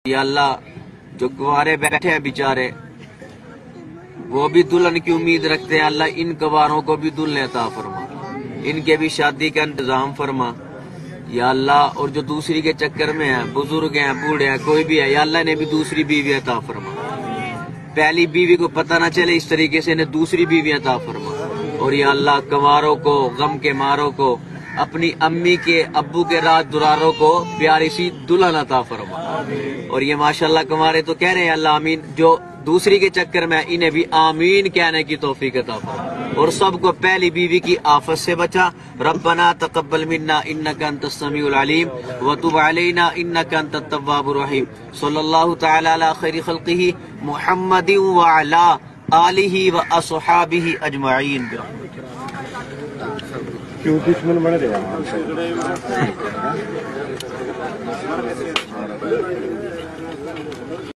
یا اللہ جو کنوارے بیٹھے ہیں بیچارے وہ بھی دلہن کی امید رکھتے ہیں، اللہ ان کنواروں کو بھی دلہن عطا فرما، ان کے بھی شادی کا انتظام فرما یا اللہ۔ اور جو دوسری کے چکر میں ہیں، بزرگ ہیں، بوڑھے ہیں، کوئی بھی ہے یا اللہ، انہیں بھی دوسری بیوی عطا فرما، پہلی بیوی کو پتہ نہ چلے اس طریقے سے انہیں دوسری بیوی عطا فرما۔ اور یا اللہ کنواروں کو، غم کے ماروں کو، اپنی امی کے ابو کے راز دراروں کو پیاری سی دلہن عطا فرما۔ اور یہ ماشاءاللہ کنوارے تو کہہ رہے ہیں اللہ آمین، جو دوسری کے چکر میں انہیں بھی آمین کہنے کی توفیق عطا فرما، اور سب کو پہلی بیوی کی آفت سے بچا۔ ربنا تقبل منا انک انت السمیع العلیم وتب علینا انک انت التواب الرحیم۔ صلی اللہ تعالی علی خیر خلقہ محمد وعلی آلہ واصحابہ اجمعین۔ کیوں دشمن بن رہے ہیں؟